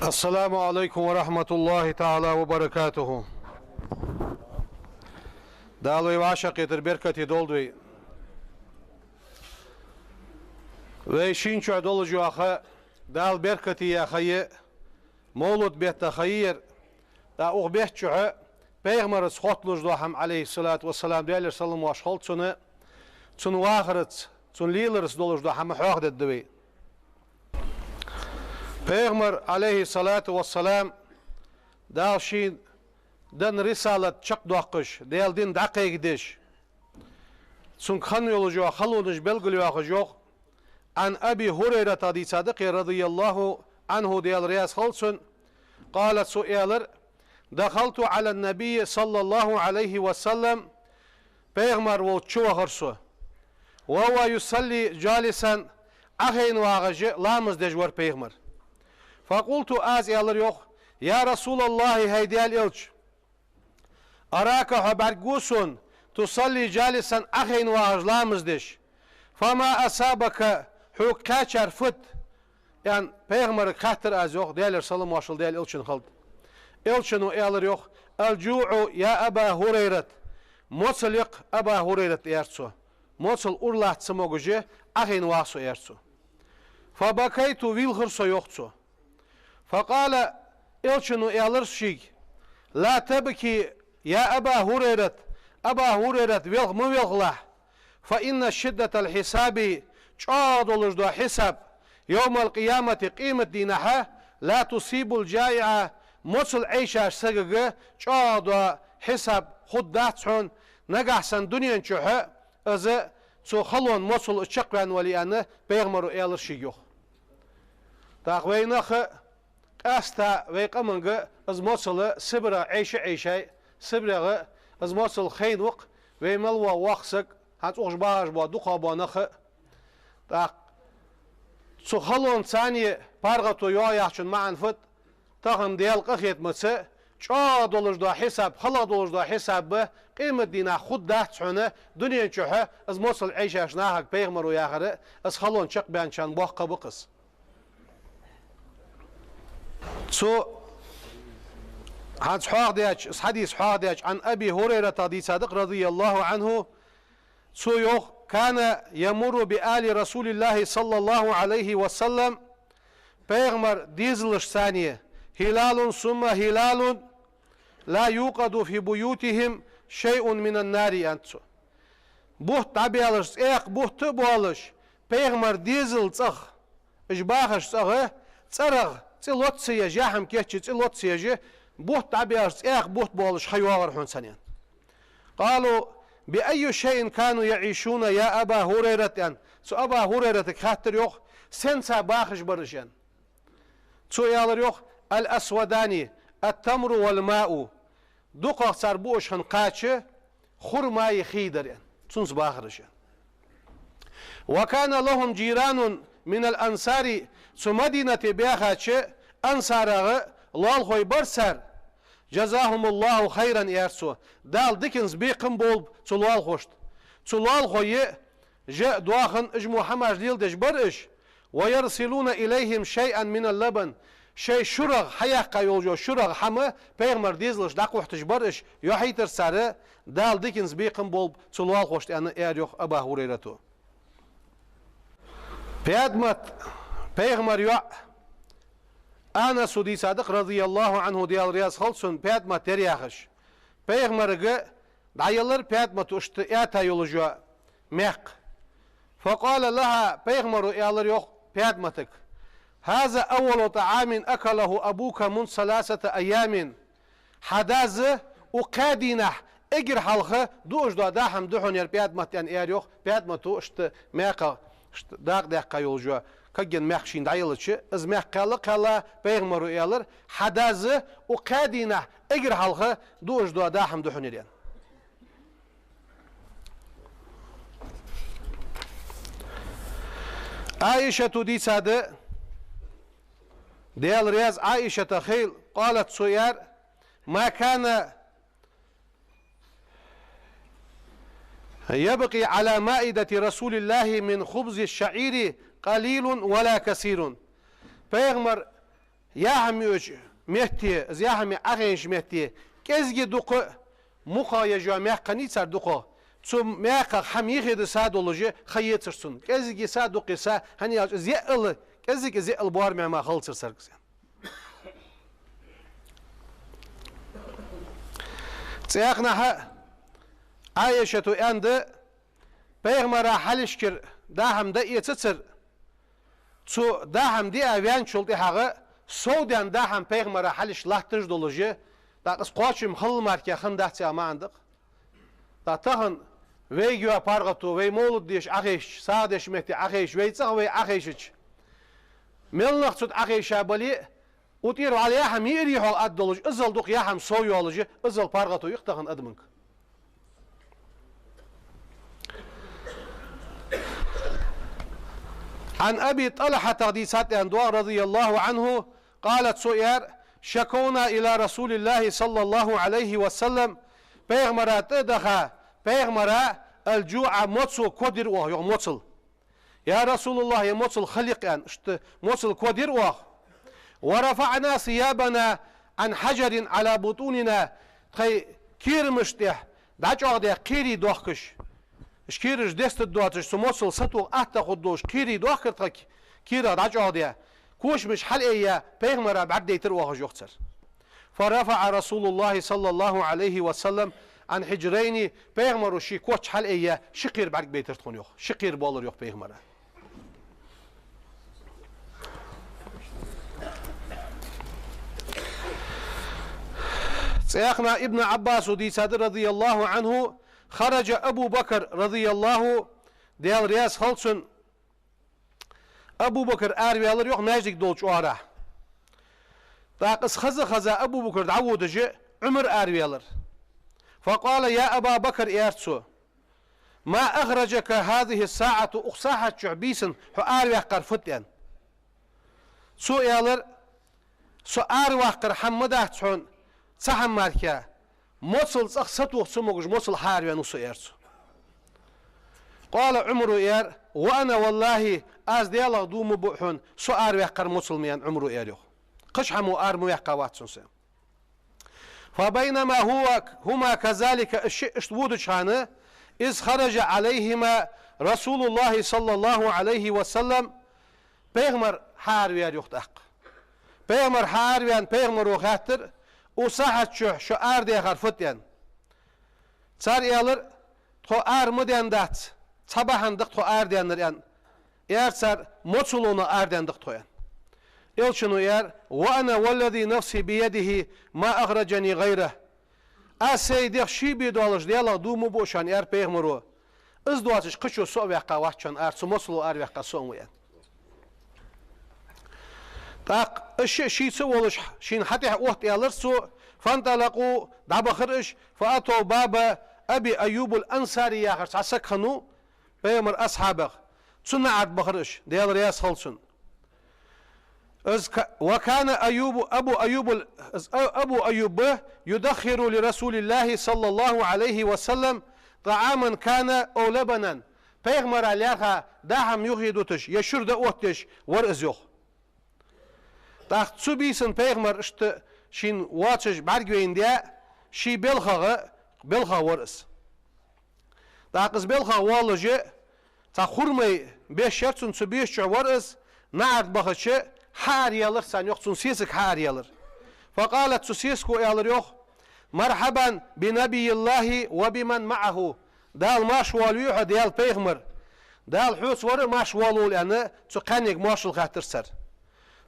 Assalamu alaikum wa rahmatullahi ta'ala wa barakatuhu. Daloj vaša ketër berkat I doldoj. Ve shinqo e dolë gjo akha, dal berkat I akhaje, molut behta khayir, da uq beht qoha, Peygamberës khotlush doham aleyhi salatu wa salam, delir salamu ashkhol tsune, tsun wakhërët, tsun lilërës dolësh doham hoogdet dëvej. Peygamber aleyhi salatu wa salam, dal shin, den risalet çak doqış, del din daqe gidiş. Tsun khan yolu jo, khalunish belgülü akı жоқ. An Abi Hureyre tadi Sadık radıyallahu anhu del riyaz khalsun, qalat su'alar, dakhaltu ala nabiy sallallahu aleyhi ve sellem, Peygamber vol çuva hırsu. Ve huwa yusalli jalisan, aheyn vağıcı, lamız dejvar Peygamber. فقلت az yalar yok. Ya Resulallah heydiyal ilç. Araka habergusun tusalli jalisan ahin vajlamızdeş. Fama asabaka hukkaçar fıt. Yani Peygamber kahtır az yok. Değerler salam maşal değerli ilçin khald. İlçinu yalar yok. El-cu'u ya Aba Hureyret. Motsalik Aba Hureyret yersu. Motsal urlahtsı mogucu ahin vasu yersu. Fabakaytu vilhırsa yoktu. فقال إلشنو إلرشيك لا تبكي يا أبا هريرة أبا هريرة ويلغ مويلغله فإن شدة الحساب شاد ولجدو حساب يوم القيامة قيمة دينها لا تصيب الجائعة موصل عيشة سجق شاد حساب خداتهم نجحسن دنيا شوها إذا تخلون موصل الشقوان وليانه بيغمرو إلرشيك تاقوينخ أستا ويقمنغ از موصل سبرا عيشة سبرا از موصل خينوق ويملوا واخسك هات اوش باش با دوخا با نخ تا سخلون ثانية بارغتو يا يحشن معن فت تاهم ديال قخيت متس چا دولج دا حساب خلا دولج دا حساب قيمة دينا خود دهت شونه دنيا چوها از موصل عيشة شناهك بيغمرو ياخره از خلون چق بيان چان باق قبقس هذا حديث حادث عن أبي هريرة رضي صادق رضي الله عنه كان يمر بآل رسول الله صلى الله عليه وسلم بيغمر ديزلش ثانية هلال ثم هلال لا يوقد في بيوتهم شيء من النار أنتو بوت تابيالش إيق بوت تبوالش بيغمر ديزل تخ إجباخش ترغ تلوت سيجي هم كيتش تلوت سيجي بوت عبيرس إيق بوت بولش خيوار حون سنين قالوا بأي شيء كانوا يعيشون يا أبا هريرة يعني سو أبا هريرة خاطر يوخ سنسا باخش برشان سو يالر يوخ الأسوداني التمر والماء دوقا سربوش هنقاتش خرما يخيدر يعني سنس باخرش وكان لهم جيران من الأنصار سو مدينة بيخاتش أنصاره لال خوي برسر جزاهم الله خيرا يرسو دال ديكنز بيقم بول تلال خوشت تلال خوي جاء دواخن اجمو حماج ديل دش برش ويرسلون إليهم شيئا من اللبن شيء شرغ حياقا يولجو شرغ حما بيغمر ديزلش داقو احتج برش يحيتر ساره دال ديكنز بيقم بول تلال خوشت أنا إيريوخ أبا هريرتو بيادمت بيغمر يوع أنا سودي صادق رضي الله عنه ديال رياض خلصون بيادمت ترياخش بيغمر دايلر بيادمت اشتئاتا يولجوا ميق فقال لها بيغمر يالر يوخ بيادمتك هذا أول طعام أكله أبوك من 3 أيام حداز وقادينه اجر حلخه دوش داهم دحون ير بيادمت يعني ايريوخ بيادمتو اشت ميقا داق يولجوا كجن مخشين دايلتش از مخقالا بيغمرو يالر حدازه وقادينه اجر حلقه دوش داهم دحونيريان عائشة دي سادة ديال رياض عائشة خيل قالت سيار ما كان يبقي على مائدة رسول الله من خبز الشعير قليل ولا كثير. Peygamber يهميوش مهتي زيهمي أغيش مهتي كزجي دوق مخا يجوا مهقني صار دوق ثم مهق حميخ دساد ولوجي خيترسون كزجي ساد دوق سا هني زيال كزجي زيال بوار ما خلص سرقس سياقنا عايشة عند بيغمرا حلشكر داهم دا يتسر تو داهم دي اوان شلطي حاغا سودان داهم بيغمرا حلش لاحترج دولوجي دا قس قواشم خل ماركي خندحتي اما عندك دا تهن ويجوا بارغتو وي مولد ديش اخيش سادش مهتي اخيش ويتصغ وي اخيشش ملنخ تود اخيشا بلي وطير عليها هم يريحو الادولوج ازل دوق ياهم سويولوجي ازل بارغتو يختهن ادمنك عن أبي طلحة تغديسات أندوار رضي الله عنه قالت سؤير شكونا إلى رسول الله صلى الله عليه وسلم بيغمرا تدخا بيغمرا الجوع موصل قدر واه موصل يا رسول الله يا موصل خلق أن موصل قدر واه ورفعنا ثيابنا عن حجر على بطوننا خي كير مشتح دعجوا ده كيري دوخكش شكيرش دست دواتش سموصل ستو أحتا خدوش كيري دوخكرتك كيرا دعجوا ده كوش مش حلقية بيغمرا بعد ديتر واه جوختر فرفع رسول الله صلى الله عليه وسلم عن حجرين بيغمرو شي كوش حلقية شقير بعد بيتر تخون يوخ شقير بولر يوخ بيغمرا سيقنا ابن عباس ودي سادر رضي الله عنه خرج أبو بكر رضي الله ديال رياس خلصن أبو بكر آرويالر يوخ ناجدك دولش واره تاقس خزا أبو بكر دعوه دجي عمر آرويالر فقال يا أبا بكر إيارتسو ما أخرجك هذه الساعة أخصاحة شعبيسن حو آرويا قرفتين سو إيالر سو آرويا قر حمده تحون صحن ماركا موصل ستو سموغج موصل حارويا نصو إيارتسو قال عمر إيار وأنا والله از ديالا دوم بوحون سو آرويا قر موصل ميان عمر إياريو قش حمو آرمو يحقاوات سنسيم فبينما هما كذلك الشيء اشتبودش هانه إذ خرج عليهما رسول الله صلى الله عليه وسلم بيغمر حارويان يختاق بيغمر حارويان بيغمر وخاتر وصاحت شو آردي خرفتين صار يالر تو آرمدين دات صباحن دق تو آردين نريان يار صار موصلونا آردين دق توين يلشنو يار وأنا والذي نفسي بيده ما أخرجني غيره أسيدي شيبي دولش ديالا دومو بوشان يار بيغمرو إز دواتش قشو سو ويقا واتشان آر سموصلو آر ويقا سوم ويان تاق الشيء شي سوولش شين حتى وقت يالرسو فانطلقوا دعب خرش فأتوا باب أبي أيوب الأنصاري يا خرس عسكنو بيغمر أصحابه سنة عد بخرش ديال رياس خلصن وكان أبو أيوب يدخر لرسول الله صلى الله عليه وسلم طعاما كان أو لبنا بيغمر عليها داهم يغيدوتش يشور دقوتش ورزيوخ تاخت سبيسن بيغمر اشت شين واتش بعرقوين ديا شي بلخا ورز تاقز بلخا والجي تا خرمي بيشرتن سبيش ورز نعرض بخش حار يالر سان يوخ سيسك حار يالر فقالت سيسكو يالر يوخ مرحبا بنبي الله وبمن معه دال ماش واليوح ديال بيغمر دال حوس ور ماش والو لأنه تقنيق ماشل خاطر سر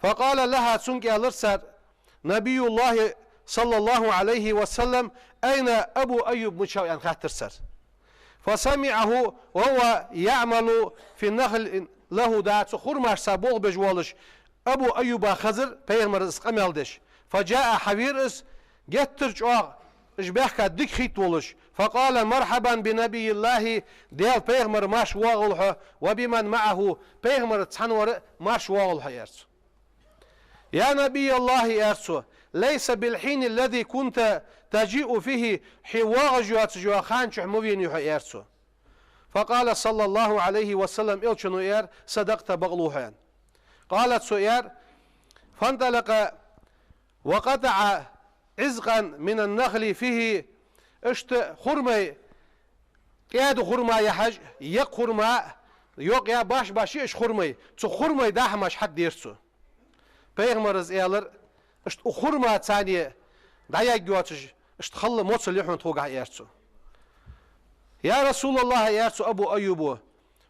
فقال لها تسنك يالر سر نبي الله صلى الله عليه وسلم أين أبو أيوب مشاو يعني خاطر سر فسمعه وهو يعمل في النخل له دات خرماش سابوغ بجوالش أبو أيوب خزر بيغمر اسقمالدش فجاء حبيرس جترج اشباحك ديك خيط ولش فقال مرحبا بنبي الله ديال بيغمر ماش واغلها وبمن معه بيغمر تحنور ماش واغلها يرسو يا نبي الله يرسو ليس بالحين الذي كنت تجيء فيه حواغ جوا خانش حموين يرسو فقال صلى الله عليه وسلم إلشنو ير صدقت بغلوهان قالت سؤير فانطلق وقطع عزقا من النخل فيه اشت خرمي قياد خرما يحج يق خرما يق يا باش باشي اش خرمي تو خرمي داحمش حد يرسو Peygamberimiz eğer işte o hurma saniye dayak götüş işte halle moçul yahun toga yersu. Ya Resulullah yersu Abu Ayyubu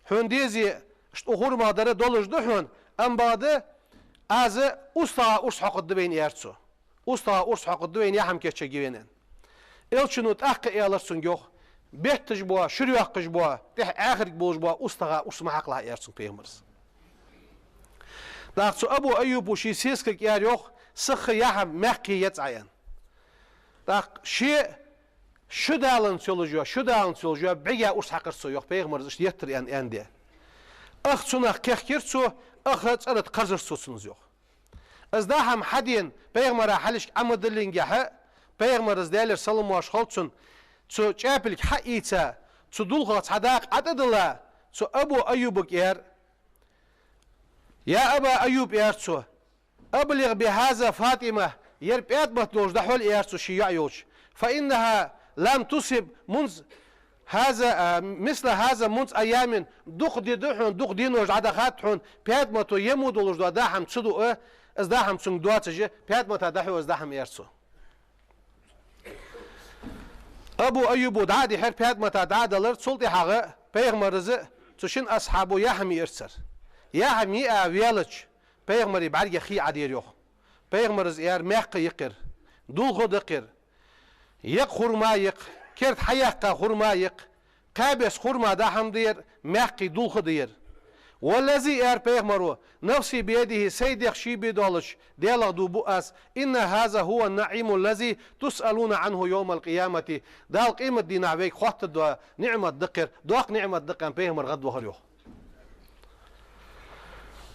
hundezi işte o hurma dere dolujdu hun ambadı azı usta urs haqqı beyin yersu. Usta urs haqqı beyin yaham keçe givenen. Elçinut haqqı eğersun yok. Bettiş bu, şürü haqqı bu, deh ahir boz bu usta urs mahaqla yersun Peygamberimiz. Dağçı Abu Ayyub şi seskik yer yok, sıxı yaham mehki yetsayan. Dağ şu dağın solucu, biga urs haqırsı yok, Peygamberimiz işte yettir en diye. Sunak kehkirsu, çarıt qazırsusunuz yok. Az dağım hadiyen Peygamber'e haliş amadillin gahı, Peygamberimiz değerler sallallahu aleyhi su çapilik haitsa, su dulğa çadaq adadıla, su Abu Ayyubuk yer, يا أبا أيوب يارسو أبلغ بهذا فاطمة يربيات بطلوش دحول يارسو شيع يوش فإنها لم تصب منذ هذا مثل هذا منذ أيام دق دينوش عدخات حون بيات متو يمودولوش داحم تصدو از داحم سنگ دواتجي بيات متا دحو از داحم يارسو أبو أيوب دعادي حر بيات متا دعادلر سلطي حاغة بيغمرزي تشين أصحابو يحمي يرسر يا همي أويلش بيغمري بعرج خي عدير يوخ بيغمرز إير ميق يقر دول خد يقر يق خرما يق كرت حيق خرما يق قابس خرما دا هم دير ميق دول خد ير والذي إير بيغمرو نفسي بيده سيد يخشي بدولش ديلا دو بؤس إن هذا هو النعيم الذي تسألون عنه يوم القيامة دال قيمة دي نعبيك خوات دو نعمة دقر دوق نعمة دقر بيغمر غد وخر يوخ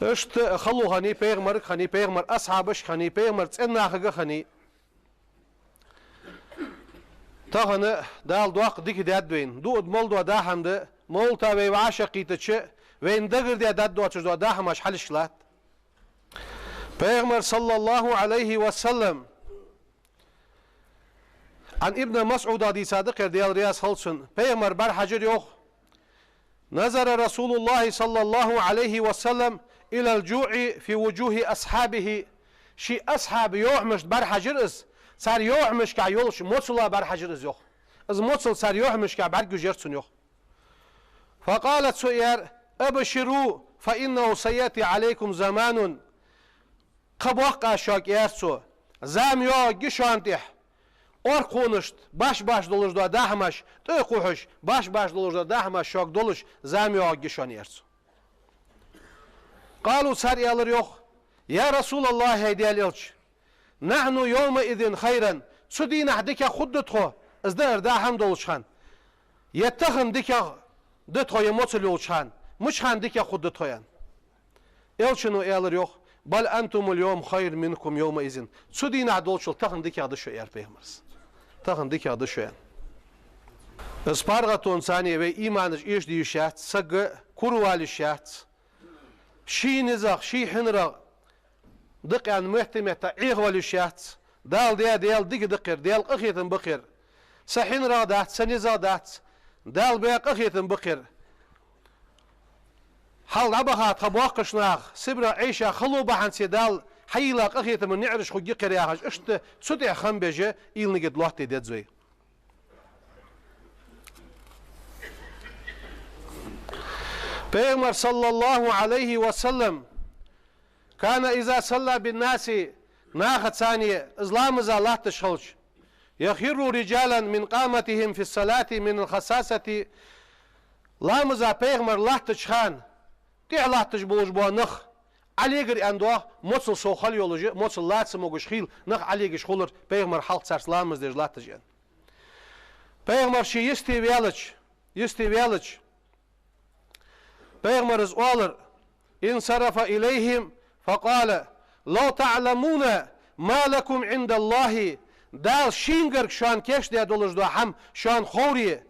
اشت خلو خني پیغمبر خني پیغمبر اصحابش خني پیغمبر صناخه خني تاغنه دال دوق ديك دادوين دود مولدو دا همده مولتا وي عاشقيتچ وين دغر دي دادو چدو دا همش حلشلات پیغمبر صلى الله عليه وسلم عن ابن مسعود دي صادق ديال رياس خلصن پیغمبر بر حجر يوخ نظر رسول الله صلى الله عليه وسلم إلى الجوع في وجوه أصحابه شي أصحاب يوحمش بر حجرز صار يوحمش كا يولش موصلا بر حجرز يوخ از موصل صار يوحمش كا بر جوجرسون يوخ فقالت سؤير أبشروا فإنه سيأتي عليكم زمان قبوق شاك يرسو زام يو جشانتح اور konuşt baş doluş da dahmaş tı kuhuş baş doluş da dahmaş şok doluş zam yo gişon yersu قالوا صار يالر يوخ يا رسول الله هيدي اليلش نحن يومئذ خيرا سدينا حدك خدتخو ازدار دا هم دولشخان يتخن ديك دتخو يموتل يولشخان مش خان ديك خدتخويان يلشنو يالر يوخ بل انتم اليوم خير منكم يومئذ سدينا دولشل تخن ديك دشو يار بيغمرس تخن ديك دشو يان اسبارغتون ثانيه و ايمانش ايش ديشات سق كروالشات شي نزاق شي حنرا دق عن محتمة تعيغ والشات دال ديال دقر ديال قخيتن بقر سحين رادات سنزا دات دال بيا قخيتن بقر حال عبها تبواقش ناخ سبرا عيشة خلو بحنسي دال حيلا قخيتن من نعرش خو يقر ياخش اشت سدع خم بيجي إيل نجد لوحتي ديد زوي پیغمبر صلى الله عليه وسلم كان إذا صلى بالناس ناخد ثانية إظلام الله تشخلش يخر رجالا من قامتهم في الصلاة من الخصاصة لامزا پیغمبر الله تشخان تي الله تشبوش بو نخ عليقر اندوه موصل سوخل يولوجي موصل لاتس موغش خيل نخ عليقر شخولر پیغمبر حلق سارس لامز ديج الله تجان پیغمبر شي يستي ويالج پیغمبرز اولر انصرف إليهم فقال لو تعلمون ما لكم عند الله دال شينجر شان كيش دي دولج دو هم شان خوري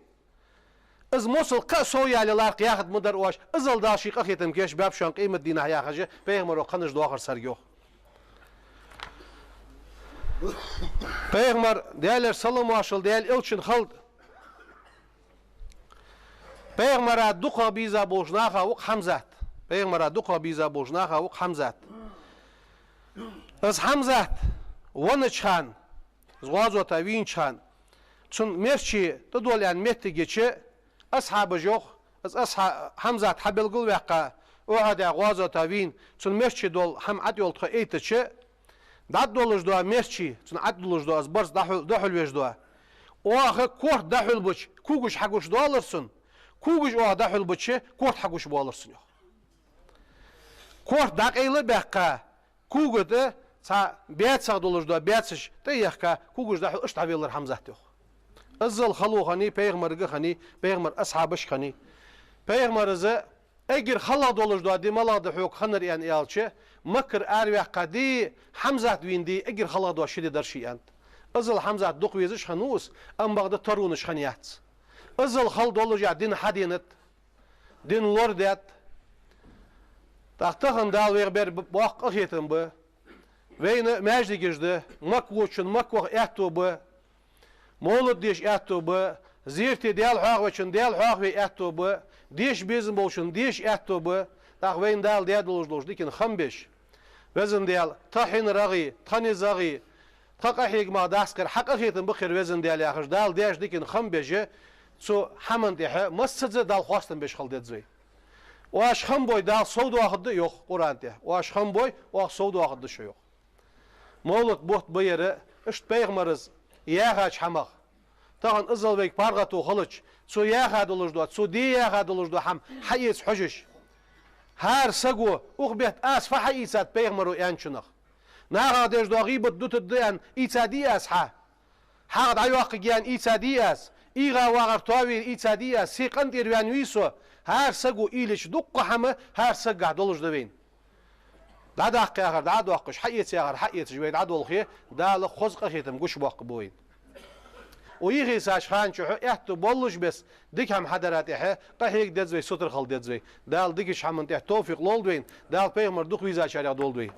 از موصل قصو يالي لارق ياخد مدر واش ازل داشي قخيتم كيش باب شان قيمة دينا ياخج پیغمبر قنش دو آخر سرگيوخ Peygamber değerler salam aşıl değer ilçin hal. Peygamber'a duqa biza boşnaha ve Hamzat. Peygamber'a duqa biza boşnaha ve Hamzat. Az Hamzat wana çan. Zwazo ta vin çan. Çun merçi da dolan metti geçe ashabı yok. Az Hamzat habelgul vaqa. O hada gwazo ta vin. Çun merçi dol ham ad yol ta eyteçe. Dad doluz doa merçi. Çun ad doluz doa az bars dahul vej doa. O ahi kort dahul buç. Kuguş haguş doa alırsın. Kuguş o dahul buçe kort haguş bu alırsın yok. Kort daqaylı baqa. Kugudu sa biyat sağ doluz doa biyatsış. Da yaqqa kuguş dahul iş tabiyalar Hamzat yok. Azal xalu xani peygamberge xani peygamber ashabış xani. Peygamberze eğer xala doluz doa dimala da huk xanır yani yalçı. Makr arvaq qadi Hamzat windi eğer xala doa şidi darşiyant. Azal Hamzat duqvizish xanus am bagda tarunush xaniyat. Azal xal doluja din hadinet. Din lordat. Taqtaqan dal ver baq ahetim bu. Veyne mecdi girdi. Makvoçun makvoq ehtu bu. Molud diş ehtu bu. Zirti del haqvçun del haqvi ehtu bu. Diş bizim bolşun diş ehtu bu. Taq veyn dal dedolujluj dikin 15. Vezin del tahin ragi, tanizagi. Taqahig ma daskar haqaqiyetin bu xir vezin del yaxış dal diş dikin 15. So hamand deha masjid dal xwastan beş xal dedzey. O aşxam boy dal sovdu vaqtda yo'q Qur'anda. O aşxam boy o sovdu vaqtda şu yo'q. Mavlut buht bu yeri işt peygamberiz yağaç hamaq. Tağan izalbek pargatu xılıç. So yağad olujdu, so diyağad olujdu ham hayis hujuş. Her sagu uqbet as fa hayisat peygamberu yançınıq. Nağa dejdu gıybet dutudyan itadiyas ha. Haqad ayaq giyan itadiyas. İğa vağır tavir itadiyas siqant irvan wiso. Her sagu iliş duqqa hamı her sagad olujdu beyn. Da daqqa da daqqa hayis yağar hayis jweyd adolxi da xozqa xitim guş baq boyn. O iyi saç xançu ehtu bolluş bes dik ham hadarat ehe qahig dedzvey sotr xal dedzvey dal dikiş hamın teh tawfiq loldveyn dal peygamber duq viza şariat oldvey.